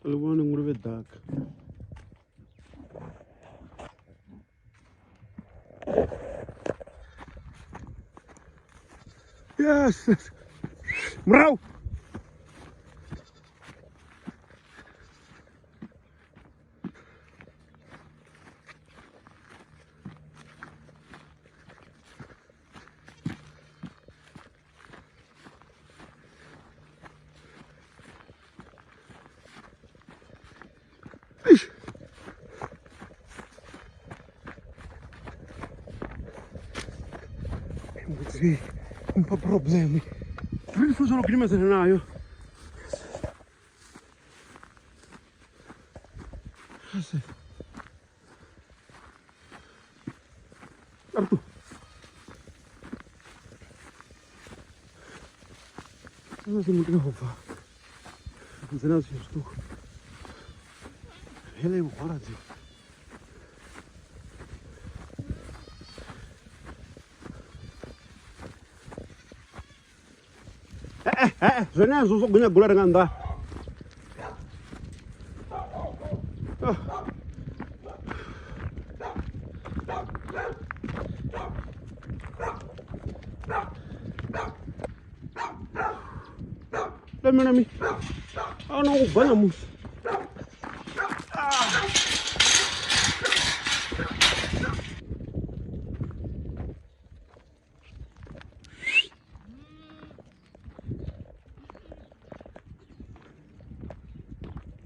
Alikuwa nguruwe dark. Yes. Mrau. Sì, un po' problemi. Il fuso lo prima se ne ha io. Sì. Artu. Cosa si muove qua? Non se ne ha sto. Hele guarda. Zona zo gunya gula dengan anda. Dami nami. Ano bana mus.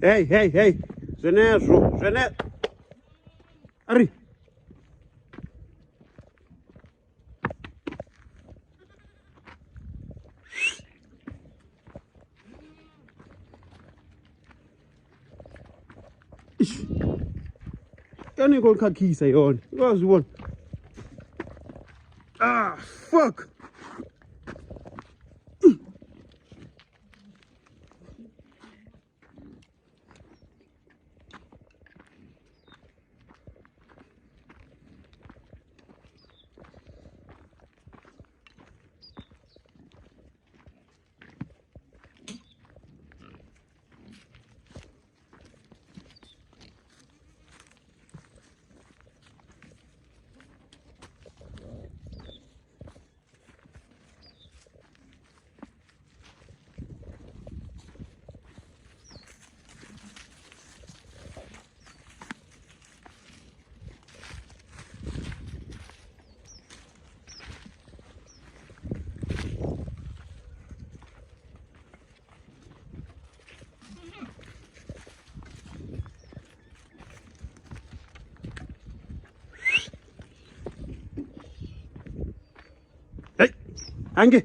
Hey. Jeanette. Ari. Yani gol kakisa yon. Was one. Ah, fuck. Hey, Ange.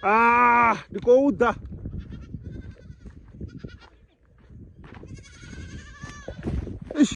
Ah, di kouda.